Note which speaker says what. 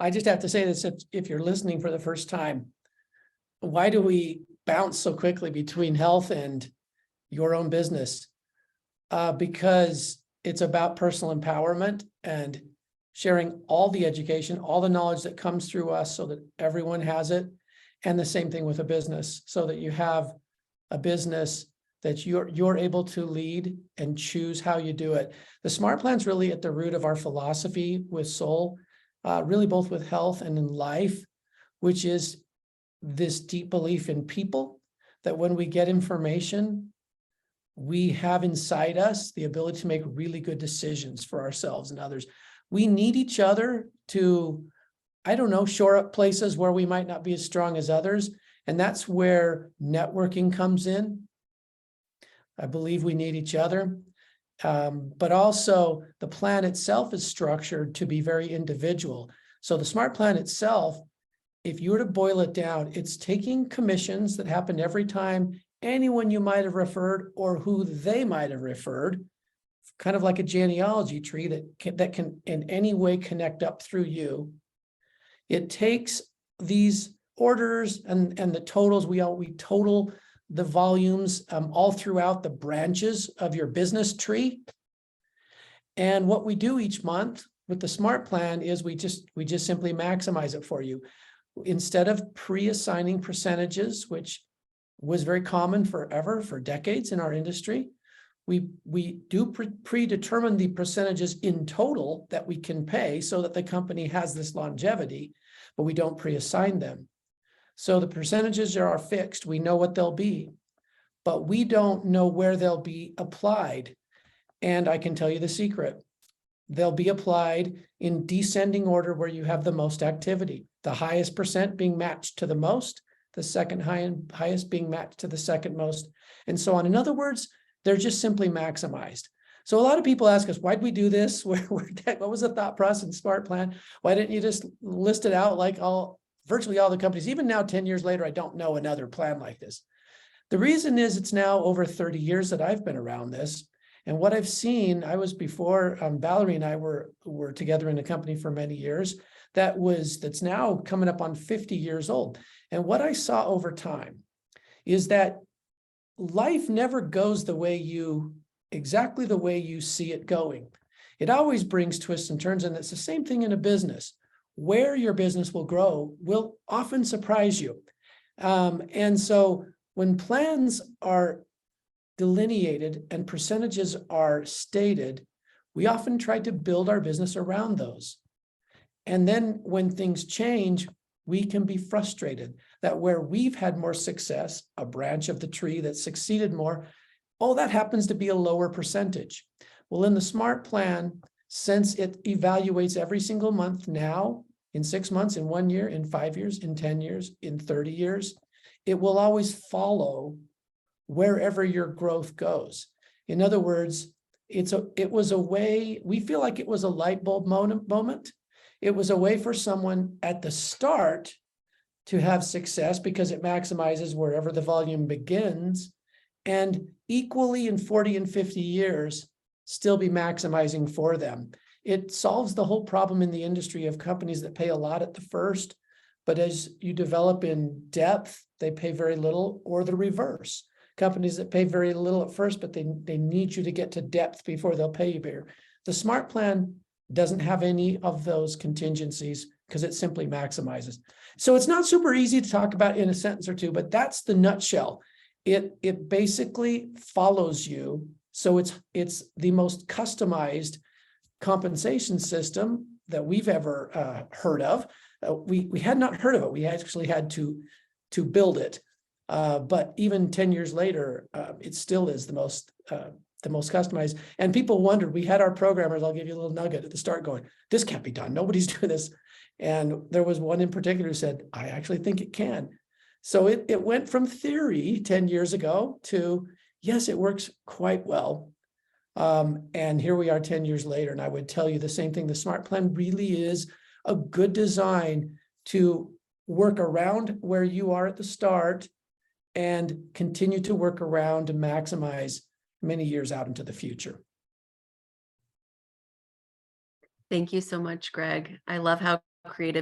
Speaker 1: I just have to say this, if you're listening for the first time, why do we bounce so quickly between health and your own business? Because it's about personal empowerment and sharing all the education, all the knowledge that comes through us so that everyone has it. And the same thing with a business, so that you have a business that you're able to lead and choose how you do it. The Smart Plan's really at the root of our philosophy with Soul, really both with health and in life, which is this deep belief in people, that when we get information, we have inside us the ability to make really good decisions for ourselves and others. We need each other to, I don't know, shore up places where we might not be as strong as others. And that's where networking comes in. I believe we need each other. But also the plan itself is structured to be very individual. So the Smart Plan itself, if you were to boil it down, it's taking commissions that happen every time anyone you might have referred or who they might have referred, kind of like a genealogy tree that can in any way connect up through you. It takes these orders and the totals, we total the volumes all throughout the branches of your business tree. And what we do each month with the Smart Plan is we just simply maximize it for you. Instead of pre-assigning percentages, which was very common forever, for decades in our industry, we do predetermine the percentages in total that we can pay so that the company has this longevity, but we don't pre-assign them. So the percentages are fixed. We know what they'll be, but we don't know where they'll be applied. And I can tell you the secret. They'll be applied in descending order where you have the most activity. The highest percent being matched to the most, the second highest being matched to the second most, and so on. In other words, they're just simply maximized. So a lot of people ask us, why'd we do this? What was the thought process in Smart Plan? Why didn't you just list it out like virtually all the companies? Even now, 10 years later, I don't know another plan like this. The reason is it's now over 30 years that I've been around this. And what I've seen, I was before Valerie and I were together in a company for many years that's now coming up on 50 years old. And what I saw over time is that life never goes exactly the way you see it going. It always brings twists and turns, and it's the same thing in a business. Where your business will grow will often surprise you. And so when plans are delineated and percentages are stated, we often try to build our business around those. And then when things change, we can be frustrated that where we've had more success, a branch of the tree that succeeded more, that happens to be a lower percentage. Well, in the Smart Plan, since it evaluates every single month now, in 6 months, in 1 year, in 5 years, in 10 years, in 30 years, it will always follow wherever your growth goes. In other words, it was a way, we feel like it was a light bulb moment. It was a way for someone at the start to have success because it maximizes wherever the volume begins, and equally in 40 and 50 years, still be maximizing for them. It solves the whole problem in the industry of companies that pay a lot at the first, but as you develop in depth, they pay very little, or the reverse. Companies that pay very little at first, but they need you to get to depth before they'll pay you bigger. The Smart Plan doesn't have any of those contingencies because it simply maximizes. So it's not super easy to talk about in a sentence or two, but that's the nutshell. It basically follows you. So it's the most customized compensation system that we've ever heard of. We had not heard of it. We actually had to build it. But even 10 years later, it still is the most customized. And people wondered, we had our programmers, I'll give you a little nugget at the start going, this can't be done. Nobody's doing this. And there was one in particular who said, I actually think it can. So it went from theory 10 years ago to, yes, it works quite well. And here we are 10 years later. And I would tell you the same thing. The Smart Plan really is a good design to work around where you are at the start and continue to work around to maximize many years out into the future.
Speaker 2: Thank you so much, Greg. I love how creative